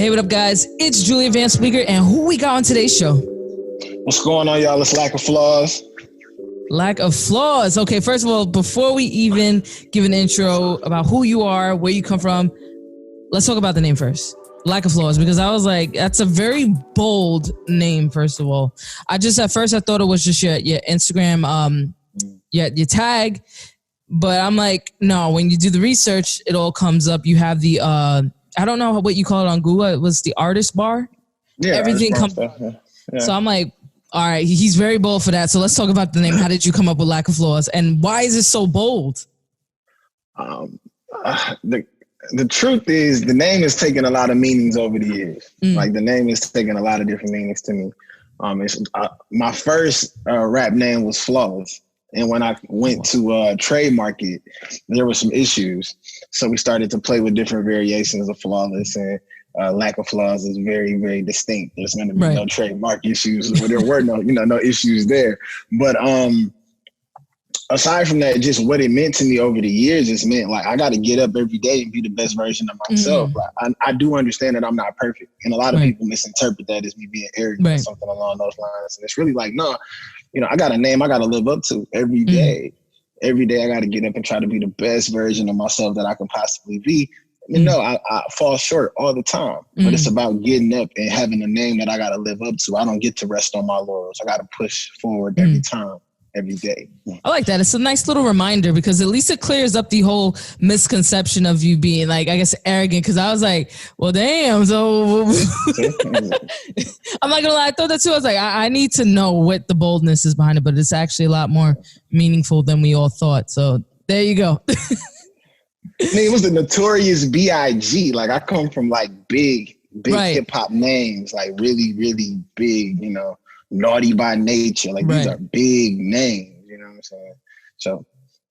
Hey, what up, guys? It's Julia Vamps speaker, and who we got on today's show? What's going on, y'all? It's Lack of Flaws. Lack of Flaws. Okay, first of all, before we even give an intro about who you are, where you come from, let's talk about the name first. Lack of Flaws, because I was like, that's a very bold name, first of all. At first I thought it was just your Instagram, your tag, but I'm like, no, when you do the research, it all comes up. You have the, I don't know what you call it on Google. It was the artist bar. Yeah, everything comes. Yeah. So I'm like, all right, he's very bold for that. So let's talk about the name. How did you come up with Lack of Flaws, and why is it so bold? The truth is, the name has taken a lot of meanings over the years. Like, the name has taken a lot of different meanings to me. My first rap name was Flawless. And when I went to trademark it, there were some issues. So we started to play with different variations of Flawless, and Lack of Flaws is very, very distinct. There's going to be no trademark issues. Well, there were no issues there. But aside from that, just what it meant to me over the years, it's meant like I got to get up every day and be the best version of myself. Like, I do understand that I'm not perfect, and a lot of people misinterpret that as me being arrogant or something along those lines. And it's really like, no, I got a name I got to live up to every day. Every day I got to get up and try to be the best version of myself that I can possibly be. I fall short all the time, but it's about getting up and having a name that I got to live up to. I don't get to rest on my laurels. I got to push forward every time. Every day. I like that. It's a nice little reminder, because at least it clears up the whole misconception of you being, like, I guess, arrogant. Because I was like, well, damn. So I'm not gonna lie, I thought that too. I was like, I need to know what the boldness is behind it, but it's actually a lot more meaningful than we all thought. So there you go. It was the notorious B.I.G. Like, I come from like big hip hop names, like really, really big. Naughty by Nature, like these are big names, you know what I'm saying? So,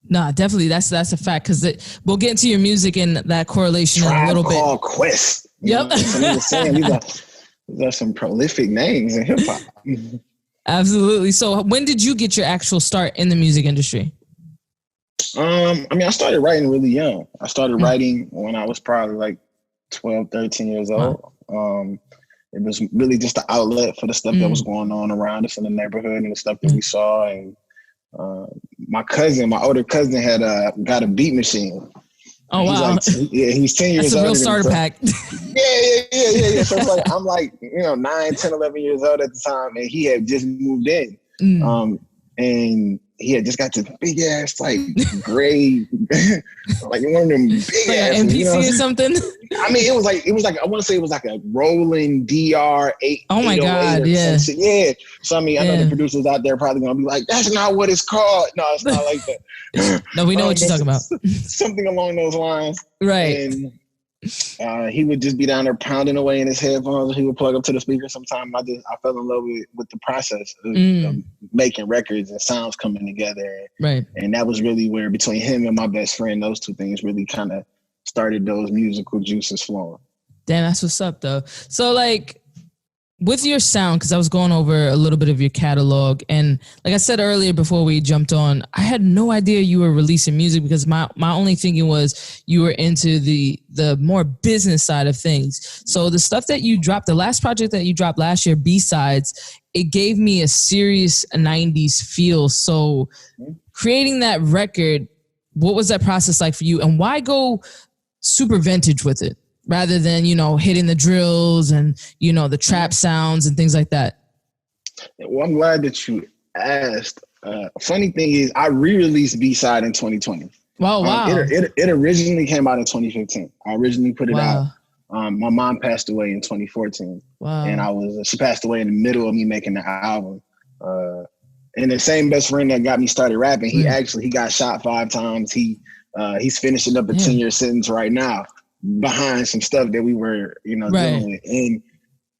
nah, definitely, that's a fact, because we'll get into your music and that correlation in a little bit. Called Quest. Yep. These are some prolific names in hip hop. Absolutely. So, when did you get your actual start in the music industry? I started writing really young. I started writing when I was probably like 12, 13 years old. Wow. It was really just an outlet for the stuff that was going on around us in the neighborhood and the stuff that we saw. And my older cousin had got a beat machine. Oh, wow. He's 10 years old. That's a real starter pack. Yeah. So it's like, I'm like, 9, 10, 11 years old at the time, and he had just moved in. And he had just got this big ass, like, gray, like one of them big like ass NPC or something. I mean, it was like I want to say it was like a rolling DR8. Oh my God, yeah. Yeah. So I mean, I know the producers out there probably gonna be like, "That's not what it's called." No, it's not like that. No, we know what you're talking about. Something along those lines, right? And he would just be down there pounding away in his headphones. He would plug up to the speaker. Sometimes I fell in love with the process of making records and sounds coming together. Right. And that was really where, between him and my best friend, those two things really kind of started those musical juices flowing. Damn, that's what's up, though. So, like, with your sound, because I was going over a little bit of your catalog, and like I said earlier before we jumped on, I had no idea you were releasing music, because my only thinking was you were into the more business side of things. So the stuff that you dropped, the last project that you dropped last year, BSides, it gave me a serious 90s feel. So creating that record, what was that process like for you, and why go super vintage with it rather than, hitting the drills and, the trap sounds and things like that? Well, I'm glad that you asked. Funny thing is, I re-released B-Side in 2020. Wow. It originally came out in 2015. I originally put it out. My mom passed away in 2014. Wow. And she passed away in the middle of me making the album. And the same best friend that got me started rapping, he got shot 5 times. He's finishing up a 10-year sentence right now behind some stuff that we were, dealing with. And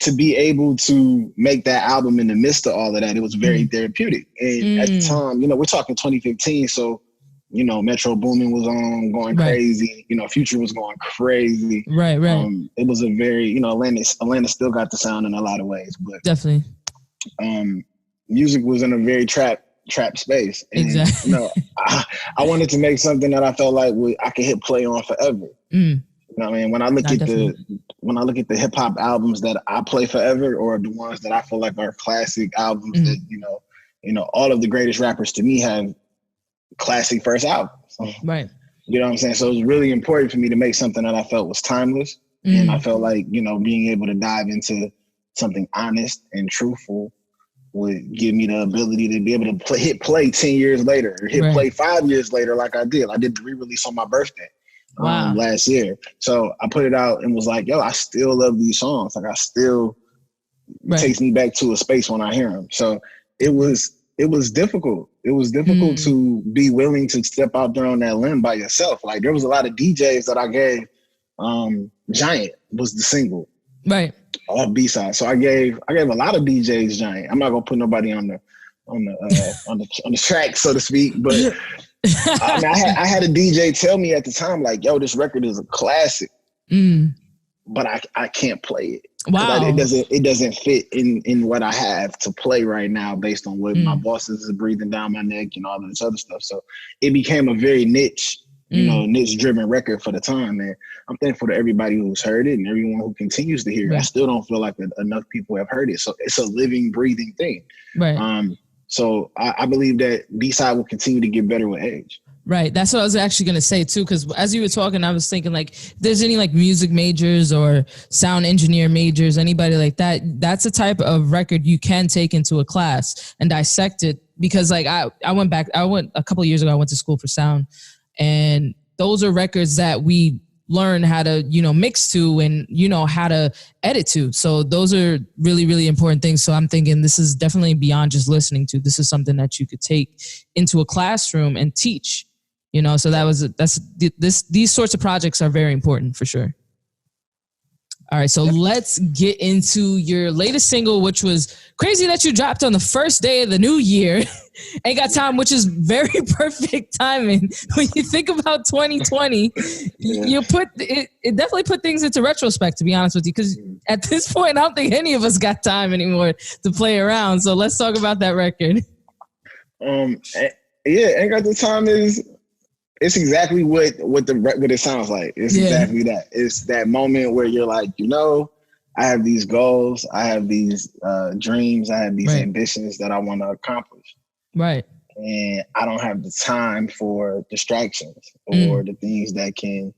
to be able to make that album in the midst of all of that, it was very therapeutic. And at the time, we're talking 2015, so, Metro Boomin was going crazy. Future was going crazy. Right. It was a very, Atlanta still got the sound in a lot of ways, but definitely. Music was in a very trap space. And, exactly. I wanted to make something that I felt like I could hit play on forever. You know what I mean? When I look at the hip hop albums that I play forever, or the ones that I feel like are classic albums that, all of the greatest rappers to me have classic first albums. Right. You know what I'm saying? So it was really important for me to make something that I felt was timeless. And I felt like, being able to dive into something honest and truthful would give me the ability to be able to hit play 10 years later, or hit play 5 years later like I did. I did the re-release on my birthday last year. So I put it out and was like, yo, I still love these songs. Like it takes me back to a space when I hear them. So it was difficult. It was difficult to be willing to step out there on that limb by yourself. Like there was a lot of DJs that I gave. Giant was the single, right? All B-side. So I gave a lot of DJs Giant. I'm not gonna put nobody on the track, so to speak. But I had a DJ tell me at the time, like, "Yo, this record is a classic, but I can't play it. Wow, it doesn't fit in what I have to play right now, based on what my bosses is breathing down my neck and all this other stuff. So it became a very niche driven record for the time. And I'm thankful to everybody who's heard it and everyone who continues to hear it. I still don't feel like enough people have heard it. So it's a living, breathing thing. Right. So I believe that B-side will continue to get better with age. Right. That's what I was actually going to say too. Cause as you were talking, I was thinking like, if there's any like music majors or sound engineer majors, anybody like that, that's a type of record you can take into a class and dissect it. Because like I went a couple of years ago, I went to school for sound. And those are records that we learn how to, mix to and, how to edit to. So those are really, really important things. So I'm thinking this is definitely beyond just listening to. This is something that you could take into a classroom and teach, so these sorts of projects are very important for sure. All right, so let's get into your latest single, which was crazy that you dropped on the first day of the new year. Ain't Got Time, which is very perfect timing. When you think about 2020, you put it definitely put things into retrospect, to be honest with you, because at this point, I don't think any of us got time anymore to play around. So let's talk about that record. Ain't Got the Time it's exactly what it sounds like. It's exactly that. It's that moment where you're like, I have these goals, I have these dreams, I have these ambitions that I want to accomplish. Right. And I don't have the time for distractions or the things that can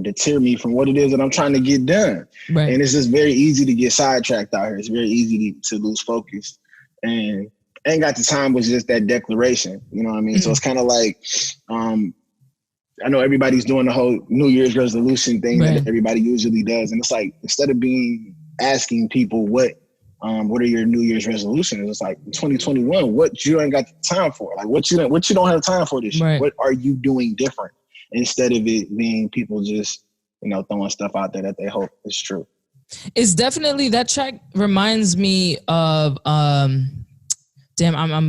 deter me from what it is that I'm trying to get done. Right. And it's just very easy to get sidetracked out here. It's very easy to lose focus. And Ain't Got the Time was just that declaration. You know what I mean? So it's kind of like, I know everybody's doing the whole New Year's resolution thing that everybody usually does. And it's like, instead of asking people what are your New Year's resolutions, it's like 2021, what you ain't got the time for? Like what you don't have time for this year? What are you doing different? Instead of it being people just, throwing stuff out there that they hope is true. It's definitely, that track reminds me of, I'm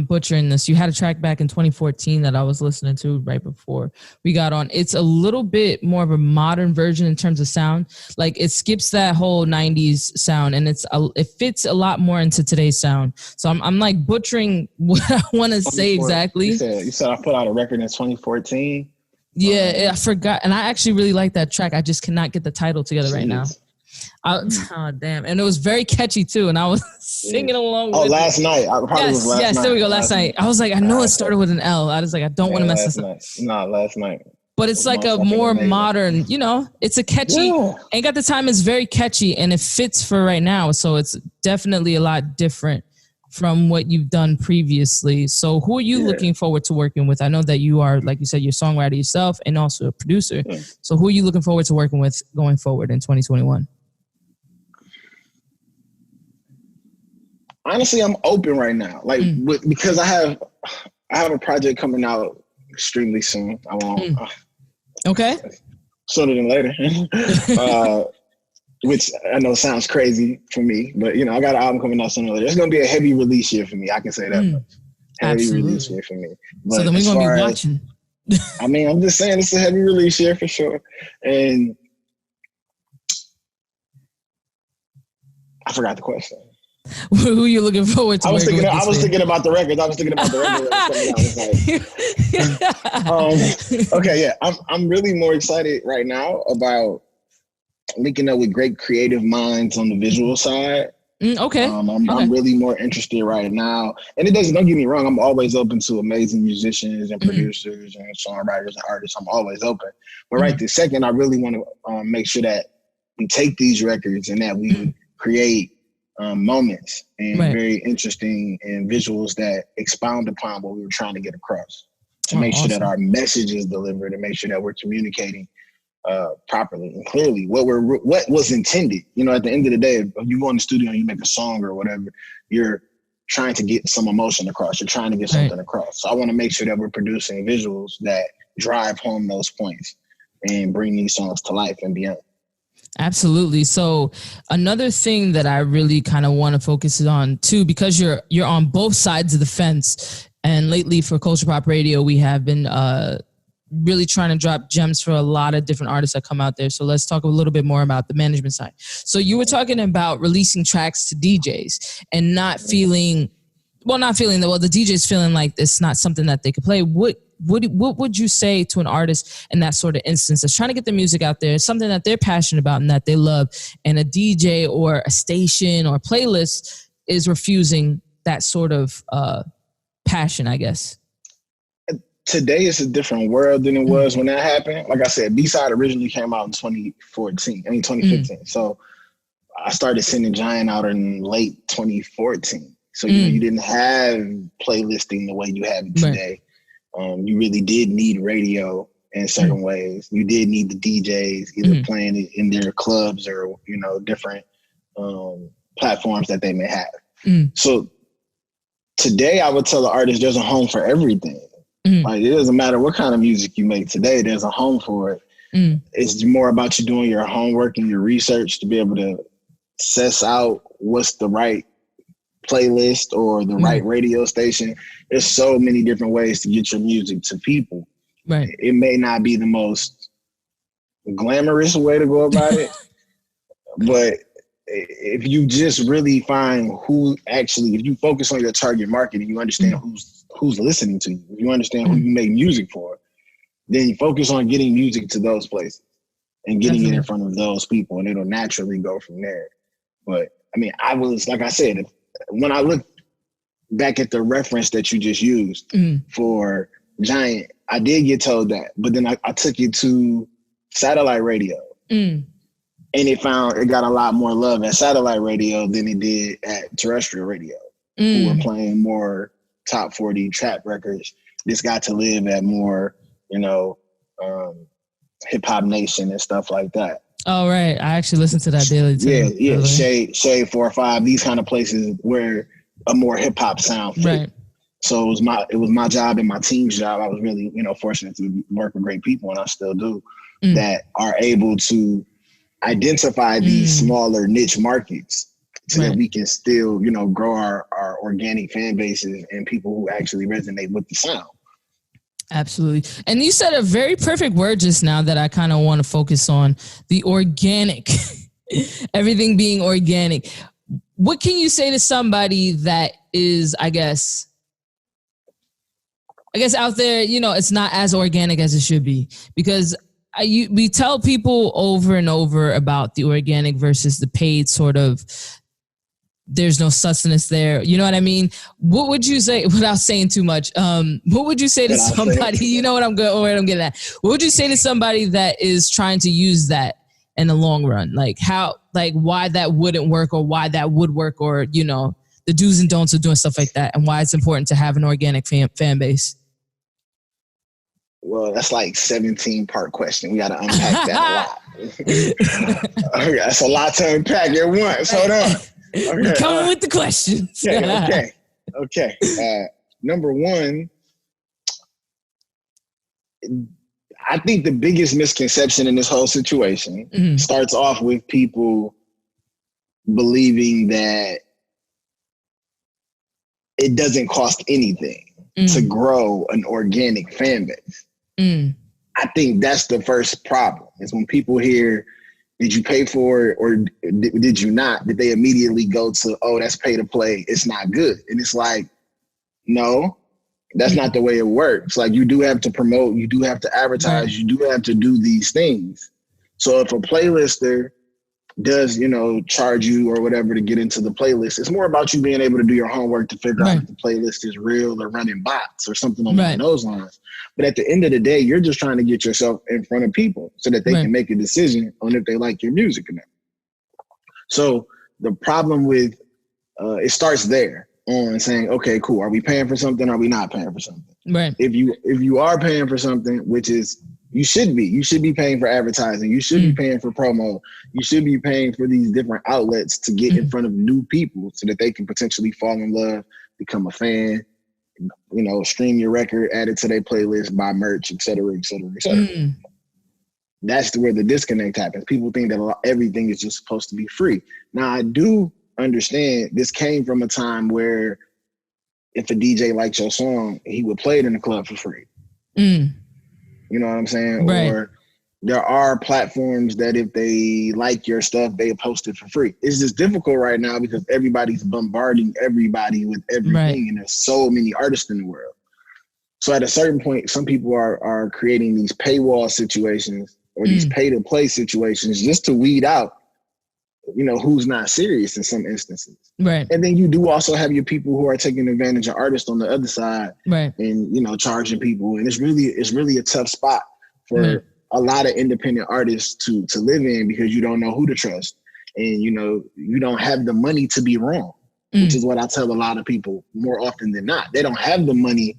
butchering this. You had a track back in 2014 that I was listening to right before we got on. It's a little bit more of a modern version in terms of sound. Like it skips that whole 90s sound and it fits a lot more into today's sound. So I'm like butchering what I want to say exactly. You said I put out a record in 2014? Yeah, I forgot. And I actually really like that track. I just cannot get the title together right now. Oh, damn. And it was very catchy too. And I was singing along with last night. Yes, there we go. Last night. I was like, I know it started with an L. I was like, I don't want to mess this up. No, last night. But it's like a more modern, it's a catchy. Ain't Got the Time is very catchy and it fits for right now. So it's definitely a lot different from what you've done previously. So who are you looking forward to working with? I know that you are, like you said, you're a songwriter yourself and also a producer. Yeah. So who are you looking forward to working with going forward in 2021? Honestly, I'm open right now. Like because I have a project coming out extremely soon. I won't. Okay. Sooner than later. Which I know sounds crazy for me, but I got an album coming out sooner or later. It's gonna be a heavy release year for me. I can say that much. Heavy release year for me. But so then we're gonna be watching. I'm just saying it's a heavy release year for sure. And I forgot the question. Who are you looking forward to? I was thinking about the records. Okay, yeah. I'm really more excited right now about linking up with great creative minds on the visual side. Okay. I'm really more interested right now. And don't get me wrong, I'm always open to amazing musicians and producers and songwriters and artists. I'm always open. But right this second, I really want to make sure that we take these records and that we create moments and very interesting and visuals that expound upon what we were trying to get across, to make sure that our message is delivered and make sure that we're communicating properly and clearly what was intended. You know, at the end of the day, if you go in the studio and you make a song or whatever, you're trying to get some emotion across. You're trying to get something across. So I want to make sure that we're producing visuals that drive home those points and bring these songs to life and beyond. Absolutely. So another thing that I really kind of want to focus on too, because you're on both sides of the fence, and lately for Culture Pop Radio, we have been really trying to drop gems for a lot of different artists that come out there. So let's talk a little bit more about the management side. So you were talking about releasing tracks to DJs and not feeling the DJs feeling like it's not something that they could play. What would you say to an artist in that sort of instance that's trying to get their music out there, something that they're passionate about and that they love, and a DJ or a station or playlist is refusing that sort of passion, I guess? Today it's a different world than it was when that happened. Like I said, B-Side originally came out in 2015. So I started sending Giant out in late 2014. So you didn't have playlisting the way you have it today. You really did need radio in certain ways. You did need the DJs either playing it in their clubs or, different platforms that they may have. So today I would tell the artist there's a home for everything. Like, it doesn't matter what kind of music you make today, there's a home for it. It's more about you doing your homework and your research to be able to suss out what's the right playlist or the right radio station. There's so many different ways to get your music to people. Right. It may not be the most glamorous way to go about it, but if you just really find if you focus on your target market and you understand who's listening to you, if you understand who you make music for, then you focus on getting music to those places and getting it in front of those people, and it'll naturally go from there. But I mean, like I said, when I look back at the reference that you just used for Giant, I did get told that, but then I took it to satellite radio. And it got a lot more love at satellite radio than it did at terrestrial radio, who were playing more top 40 trap records. This got to live at more, Hip Hop Nation and stuff like that. Oh, right. I actually listen to that daily too. Yeah. Shade 405, these kind of places where a more hip hop sound fit. Right. So it was my job and my team's job. I was really, fortunate to work with great people, and I still do, that are able to identify these smaller niche markets so that we can still, grow our organic fan bases and people who actually resonate with the sound. Absolutely. And you said a very perfect word just now that I kind of want to focus on, the organic, everything being organic. What can you say to somebody that is, I guess out there, it's not as organic as it should be? Because we tell people over and over about the organic versus the paid sort of, there's no sustenance there. You know what I mean? What would you say, without saying too much, what would you say to somebody, you know what I'm getting at? What would you say to somebody that is trying to use that in the long run? Like why that wouldn't work, or why that would work, or, the do's and don'ts of doing stuff like that, and why it's important to have an organic fan base? Well, that's like 17-part question. We got to unpack that a lot. Okay, that's a lot to unpack at once. Hold on. Okay, coming with the questions. Okay. Number one, I think the biggest misconception in this whole situation starts off with people believing that it doesn't cost anything to grow an organic fan base. I think that's the first problem, is when people hear, did you pay for it or did you not? Did they immediately go to, oh, that's pay to play, it's not good? And it's like, no, that's not the way it works. Like, you do have to promote, you do have to advertise, you do have to do these things. So if a playlister does, charge you or whatever to get into the playlist. It's more about you being able to do your homework to figure out if the playlist is real or running bots or something along those lines. But at the end of the day, you're just trying to get yourself in front of people so that they can make a decision on if they like your music or not. So the problem with it starts there on saying, okay, cool. Are we paying for something? Are we not paying for something? Right. If you are paying for something, which is you should be paying for advertising. You should be paying for promo. You should be paying for these different outlets to get in front of new people so that they can potentially fall in love, become a fan, stream your record, add it to their playlist, buy merch, et cetera, et cetera, et cetera. That's where the disconnect happens. People think that everything is just supposed to be free. Now, I do understand this came from a time where if a DJ liked your song, he would play it in the club for free. You know what I'm saying? Right. Or there are platforms that if they like your stuff, they post it for free. It's just difficult right now because everybody's bombarding everybody with everything, and there's so many artists in the world. So at a certain point, some people are creating these paywall situations or these pay-to-play situations just to weed out, who's not serious in some instances. Right. And then you do also have your people who are taking advantage of artists on the other side, and charging people. And it's really a tough spot for a lot of independent artists to live in because you don't know who to trust, and you don't have the money to be wrong, which is what I tell a lot of people more often than not. They don't have the money.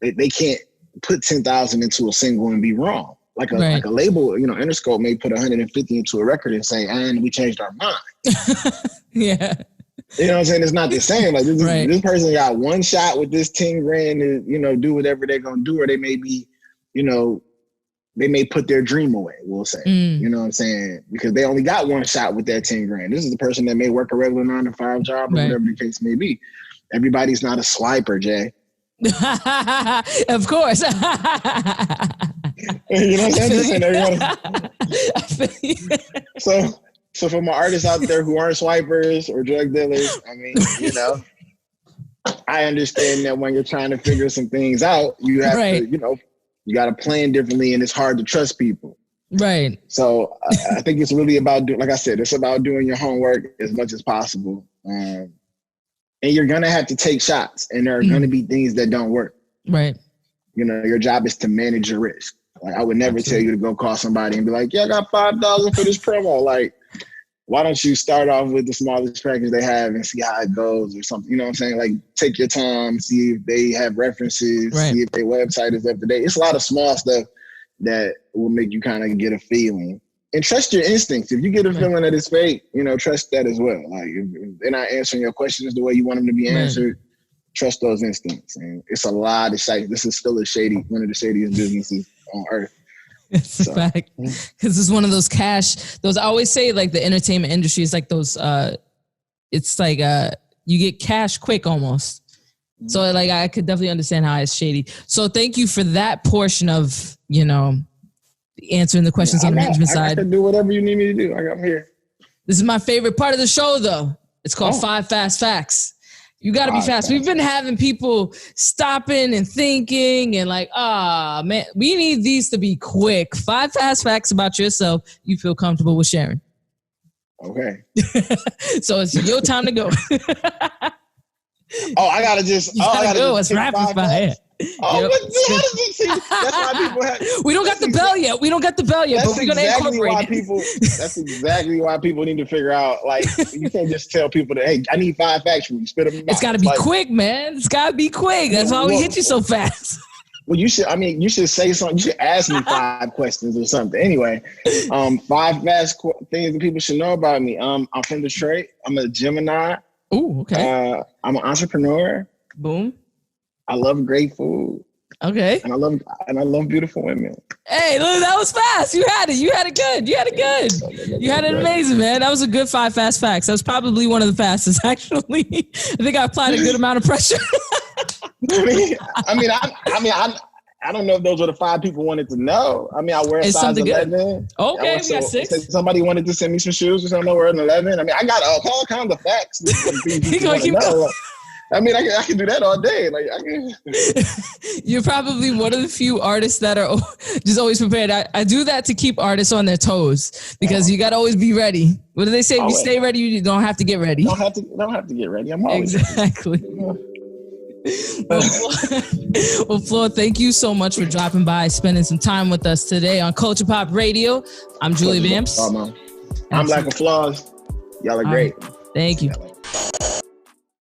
They can't put 10,000 into a single and be wrong. Like a label, Interscope may put 150 into a record and say, and we changed our mind. Yeah. You know what I'm saying? It's not the same. Like this person got one shot with this 10 grand to, do whatever they're going to do, or they may be, they may put their dream away, we'll say. You know what I'm saying? Because they only got one shot with that 10 grand. This is the person that may work a regular 9-to-5 job or whatever the case may be. Everybody's not a swiper, Jay. Of course. You know what I'm saying? So for my artists out there who aren't swipers or drug dealers, I mean, I understand that when you're trying to figure some things out, you have to, you got to plan differently, and it's hard to trust people. Right. So I think it's really about, like I said, it's about doing your homework as much as possible. And you're going to have to take shots, and there are going to be things that don't work. Right. Your job is to manage your risk. Like, I would never tell you to go call somebody and be like, yeah, I got $5,000 for this promo. Like, why don't you start off with the smallest package they have and see how it goes or something? You know what I'm saying? Like, take your time, see if they have references, see if their website is up to date. It's a lot of small stuff that will make you kind of get a feeling. And trust your instincts. If you get a feeling that it's fake, trust that as well. Like, if they're not answering your questions the way you want them to be answered, trust those instincts. And it's a lot of sites. This is still one of the shadiest businesses on earth. It's a fact. Because it's one of those I always say, like, the entertainment industry is like those, it's like you get cash quick almost. So, like, I could definitely understand how it's shady. So thank you for that portion of, answering the questions on the management side. I can do whatever you need me to do. I'm here. This is my favorite part of the show, though. It's called 5 Fast Facts. You got to be fast. We've been having people stopping and thinking and like, man, we need these to be quick. 5 fast facts about yourself you feel comfortable with sharing. Okay. So it's your time to go. I got to just... go. It's rapid fire. That's why people we don't got the bell yet. But we're going to incorporate it. That's exactly why people need to figure out, like, you can't just tell people that, hey, I need 5 facts from you. Spit them out. It's got to be quick, man. It's got to be quick. That's why we hit you so fast. Well, you should say something. You should ask me 5 questions or something. Anyway, 5 fast things that people should know about me. I'm from Detroit. I'm a Gemini. Ooh, okay. I'm an entrepreneur. Boom. I love great food. Okay. And I love beautiful women. Hey, look, that was fast. You had it good. You had it amazing, man. That was a good 5 fast facts. That was probably one of the fastest, actually. I think I applied a good amount of pressure. I don't know if those were the 5 people wanted to know. I mean, I wear a size 11. Good. Okay, we got 6. Somebody wanted to send me some shoes or something. I wear an 11. I mean, I got all kinds of facts. You're gonna keep going. I mean, I can do that all day. Like, I can. You're probably one of the few artists that are just always prepared. I do that to keep artists on their toes because you got to always be ready. What do they say? If you stay ready, you don't have to get ready. Don't have to get ready. I'm always exactly. Well, Floor, thank you so much for dropping by, spending some time with us today on Culture Pop Radio. I'm Julia Vamps. I'm Black and Flaws. Y'all are great. Thank you.